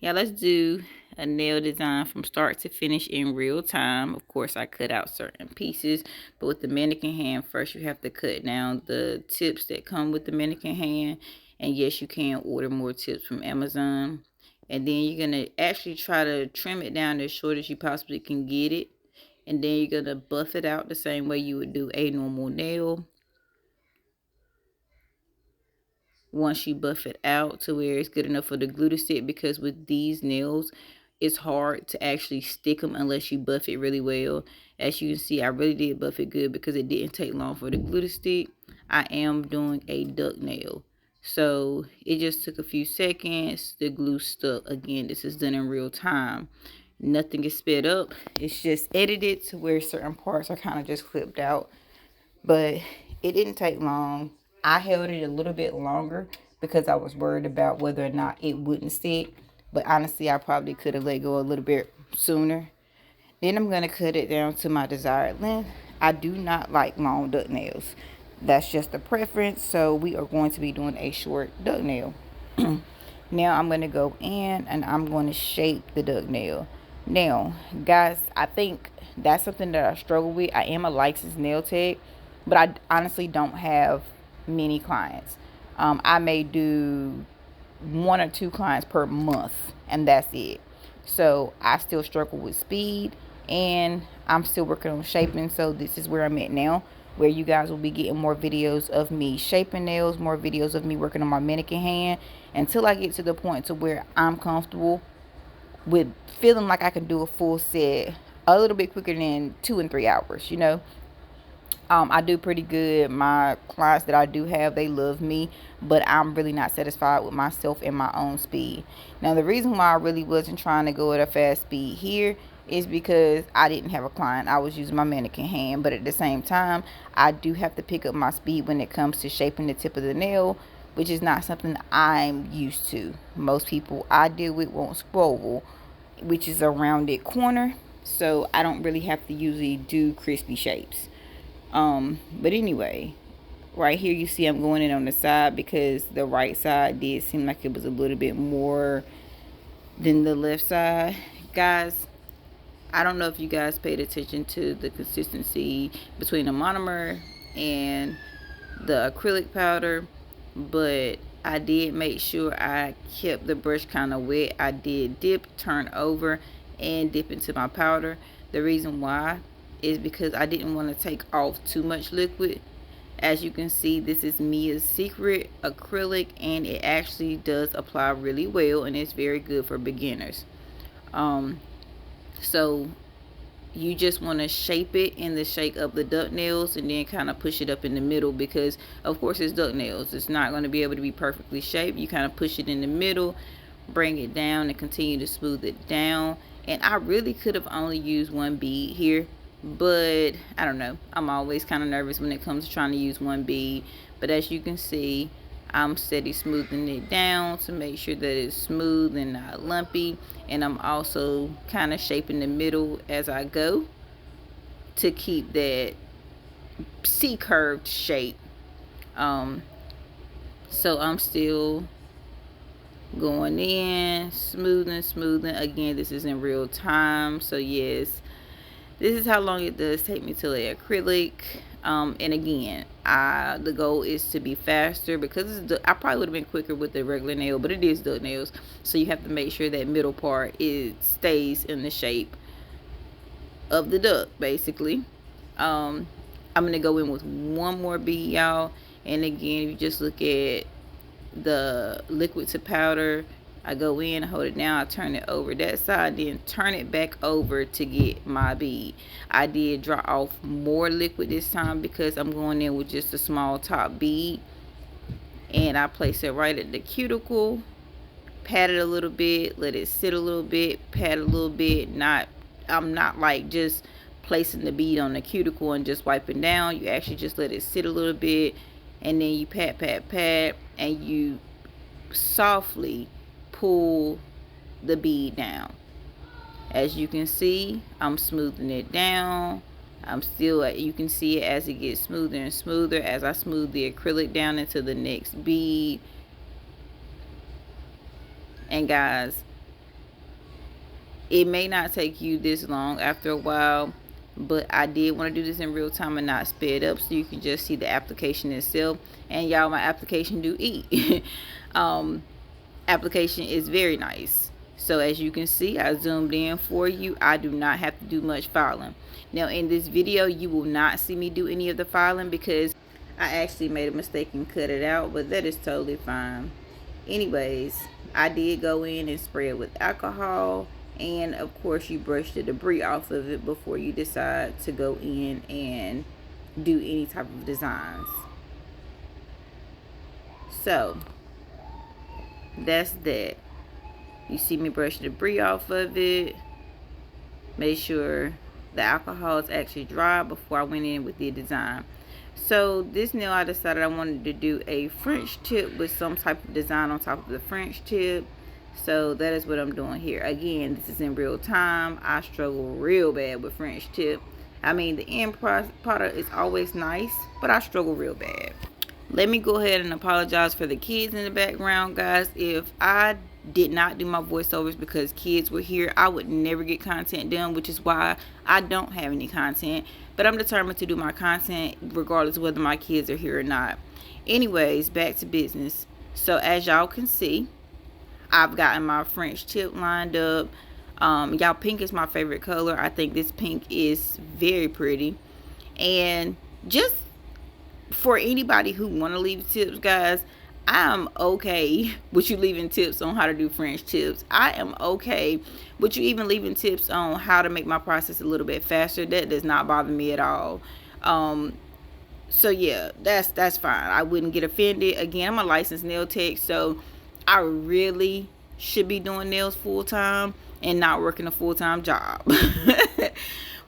Yeah, let's do a nail design from start to finish in real time. Of course, I cut out certain pieces, but with the mannequin hand, first you have to cut down the tips that come with the mannequin hand. And yes, you can order more tips from Amazon. And then you're going to actually try to trim it down as short as you possibly can get it. And then you're going to buff it out the same way you would do a normal nail. Once you buff it out to where it's good enough for the glue to stick, because with these nails it's hard to actually stick them unless you buff it really well. As you can see, I really did buff it good because it didn't take long for the glue to stick. I am doing a duck nail, so it just took a few seconds. The glue stuck. Again, this is done in real time. Nothing is sped up. It's just edited to where certain parts are kind of just clipped out, but it didn't take long. I held it a little bit longer because I was worried about whether or not it wouldn't stick. But honestly, I probably could have let go a little bit sooner. Then I'm going to cut it down to my desired length. I do not like long duck nails. That's just a preference. So we are going to be doing a short duck nail. Now I'm going to go in and I'm going to shape the duck nail. Now, guys, I think that's something that I struggle with. I am a licensed nail tech, but I honestly don't have many clients. I may do 1 or 2 clients per month, and that's it. So I still struggle with speed, and I'm still working on shaping. So this is where I'm at now, where you guys will be getting more videos of me shaping nails, more videos of me working on my mannequin hand, until I get to the point to where I'm comfortable with feeling like I can do a full set a little bit quicker than 2 and 3 hours, you know. I do pretty good. My clients that I do have, they love me, but I'm really not satisfied with myself and my own speed. Now, the reason why I really wasn't trying to go at a fast speed here is because I didn't have a client. I was using my mannequin hand, but at the same time, I do have to pick up my speed when it comes to shaping the tip of the nail, which is not something I'm used to. Most people I deal with won't scroll, which is a rounded corner, so I don't really have to usually do crispy shapes. But anyway, right here you see I'm going in on the side because the right side did seem like it was a little bit more than the left side. Guys, I don't know if you guys paid attention to the consistency between the monomer and the acrylic powder, but I did make sure I kept the brush kind of wet. I did dip, turn over, and dip into my powder. The reason why is because I didn't want to take off too much liquid. As you can see, this is Mia's Secret acrylic, and it actually does apply really well, and it's very good for beginners. So you just want to shape it in the shape of the duck nails and then kind of push it up in the middle, because of course it's duck nails. It's not going to be able to be perfectly shaped. You kind of push it in the middle, bring it down, and continue to smooth it down. And I really could have only used 1 bead here, but I don't know. I'm always kind of nervous when it comes to trying to use 1 bead. But as you can see, I'm steady smoothing it down to make sure that it's smooth and not lumpy. And I'm also kind of shaping the middle as I go to keep that C-curved shape. So I'm still going in, smoothing. Again, this is in real time. So yes, this is how long it does take me to lay acrylic. And again, the goal is to be faster, because I probably would have been quicker with the regular nail, but it is duck nails, so you have to make sure that middle part stays in the shape of the duck, basically. I'm gonna go in with 1 more bead, y'all. And again, if you just look at the liquid to powder, I go in, hold it down, I turn it over that side, then turn it back over to get my bead. I did draw off more liquid this time because I'm going in with just a small top bead, and I place it right at the cuticle, pat it a little bit, let it sit a little bit, pat it a little bit. I'm not like just placing the bead on the cuticle and just wiping down. You actually just let it sit a little bit, and then you pat, and you softly pull the bead down. As you can see, I'm smoothing it down. You can see it as it gets smoother and smoother as I smooth the acrylic down into the next bead. And guys, It may not take you this long after a while, but I did want to do this in real time and not sped up so you can just see the application itself. And y'all, my application do eat. Application is very nice. So as you can see, I zoomed in for you. I do not have to do much filing. Now in this video, you will not see me do any of the filing because I actually made a mistake and cut it out, but that is totally fine. Anyways, I did go in and spray it with alcohol, and of course you brush the debris off of it before you decide to go in and do any type of designs. So that's that. You see me brush the debris off of it. Make sure the alcohol is actually dry before I went in with the design. So this nail, I decided I wanted to do a French tip with some type of design on top of the French tip. So that is what I'm doing here. Again, this is in real time. I struggle real bad with French tip. I mean, the end product is always nice, but I struggle real bad. Let me go ahead and apologize for the kids in the background, guys. If I did not do my voiceovers because kids were here, I would never get content done, which is why I don't have any content. But I'm determined to do my content regardless of whether my kids are here or not. Anyways, back to business. So as y'all can see, I've gotten my French tip lined up. Y'all, pink is my favorite color. I think this pink is very pretty. And just for anybody who want to leave tips, guys, I'm okay with you leaving tips on how to do French tips. I am okay with you even leaving tips on how to make my process a little bit faster. That does not bother me at all. So yeah, that's fine. I wouldn't get offended. Again, I'm a licensed nail tech, so I really should be doing nails full time and not working a full-time job.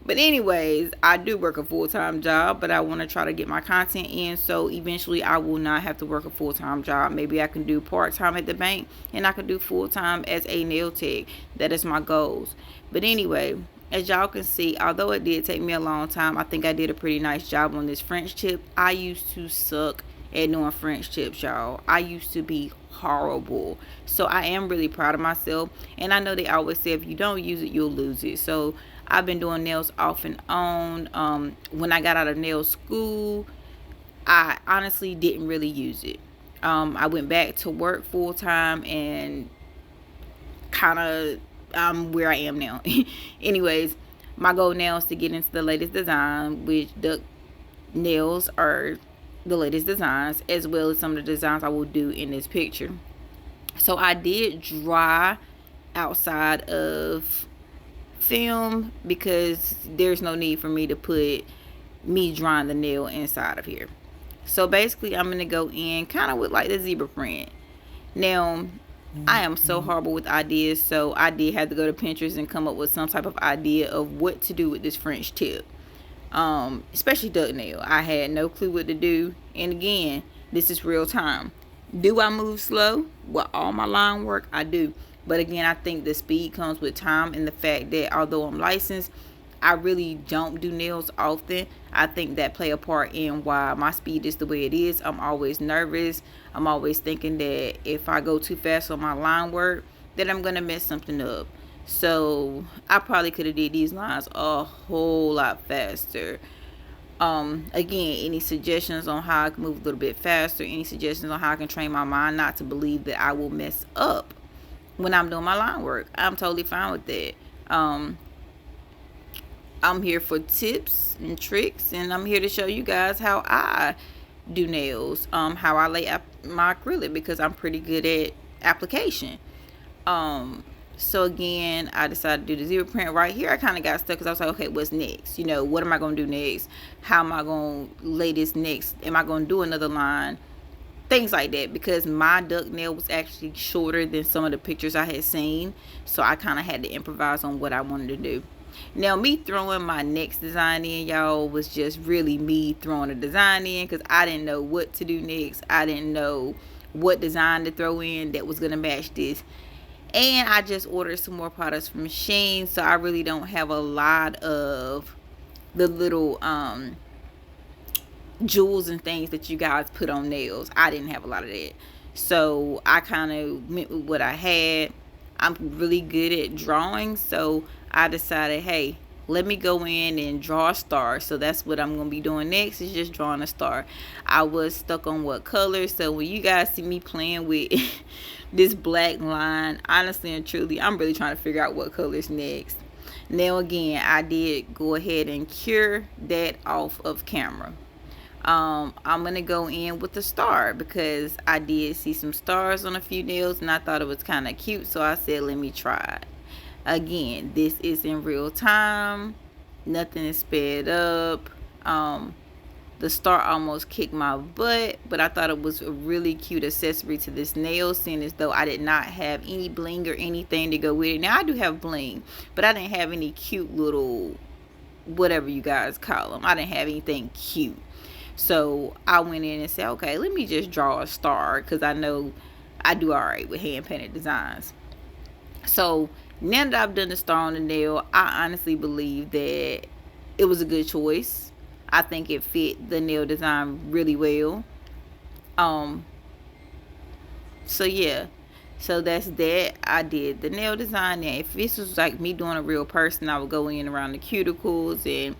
But anyways, I do work a full-time job, but I want to try to get my content in, so eventually I will not have to work a full-time job. Maybe I can do part-time at the bank, and I can do full-time as a nail tech. That is my goals. But anyway, as y'all can see, although it did take me a long time, I think I did a pretty nice job on this French tip. I used to suck at doing French tips, y'all. I used to be horrible. So I am really proud of myself, and I know they always say if you don't use it, you'll lose it. So I've been doing nails off and on. When I got out of nail school, I honestly didn't really use it. I went back to work full time and kind of where I am now. Anyways, my goal now is to get into the latest design, which duck nails are the latest designs, as well as some of the designs I will do in this picture. So I did dry outside of film because there's no need for me to put me drawing the nail inside of here. So basically I'm going to go in kind of with like the zebra print. Now I am so horrible with ideas, so I did have to go to Pinterest and come up with some type of idea of what to do with this French tip. Especially duck nail. I had no clue what to do, and again, this is real time. Do I move slow with all my line work? I do. But again, I think the speed comes with time, and the fact that although I'm licensed, I really don't do nails often. I think that play a part in why my speed is the way it is. I'm always nervous. I'm always thinking that if I go too fast on my line work, that I'm going to mess something up. So I probably could have did these lines a whole lot faster. Again, any suggestions on how I can move a little bit faster, any suggestions on how I can train my mind not to believe that I will mess up when I'm doing my line work, I'm totally fine with that. I'm here for tips and tricks, and I'm here to show you guys how I do nails, how I lay up my acrylic, because I'm pretty good at application. So again, I decided to do the zero print right here. I kind of got stuck because I was like, okay, what's next? You know, what am I going to do next? How am I going to lay this next? Am I going to do another line? Things like that, because my duck nail was actually shorter than some of the pictures I had seen. So I kind of had to improvise on what I wanted to do. Now, me throwing my next design in, y'all, was just really me throwing a design in because I didn't know what to do next. I didn't know what design to throw in that was going to match this. And I just ordered some more products from Shein, so I really don't have a lot of the little jewels and things that you guys put on nails. I didn't have a lot of that. So I kind of went with what I had. I'm really good at drawing, so I decided, hey, let me go in and draw a star. So that's what I'm going to be doing next, is just drawing a star. I was stuck on what color, so when you guys see me playing with this black line, honestly and truly, I'm really trying to figure out what color's next. Now again, I did go ahead and cure that off of camera. I'm gonna go in with the star because I did see some stars on a few nails and I thought it was kind of cute, so I said let me try it. Again, this is in real time, nothing is sped up. The star almost kicked my butt, but I thought it was a really cute accessory to this nail, seeing as though I did not have any bling or anything to go with it. Now I do have bling, but I didn't have any cute little whatever you guys call them. I didn't have anything cute. So I went in and said, okay, let me just draw a star because I know I do all right with hand painted designs. So now that I've done the star on the nail, I honestly believe that it was a good choice. I think it fit the nail design really well. So yeah, so that's that. I did the nail design. Now if this was like me doing a real person, I would go in around the cuticles and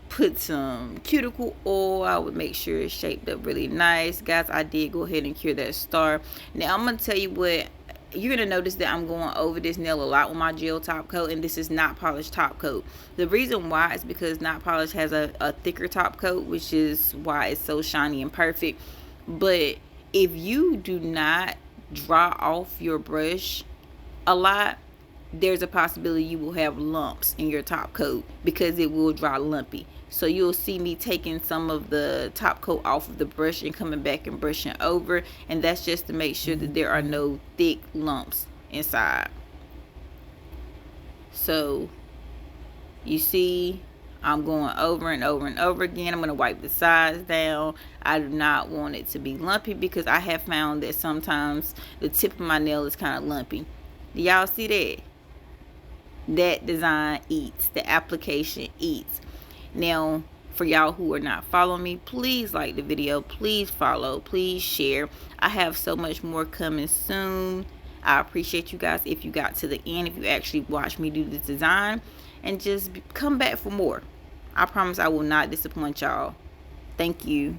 put some cuticle oil. I would make sure it's shaped up really nice. Guys, I did go ahead and cure that star. Now I'm gonna tell you what, you're gonna notice that I'm going over this nail a lot with my gel top coat, and this is Notpolish top coat. The reason why is because Notpolish has a thicker top coat, which is why it's so shiny and perfect. But if you do not dry off your brush a lot, there's a possibility you will have lumps in your top coat because it will dry lumpy. So you'll see me taking some of the top coat off of the brush and coming back and brushing over, and that's just to make sure that there are no thick lumps inside. So you see I'm going over and over and over again. I'm going to wipe the sides down. I do not want it to be lumpy because I have found that sometimes the tip of my nail is kind of lumpy. Do y'all see that? That design eats. The application eats. Now, for y'all who are not following me, please like the video. Please follow. Please share. I have so much more coming soon. I appreciate you guys if you got to the end, if you actually watched me do this design, and just come back for more. I promise I will not disappoint y'all. Thank you.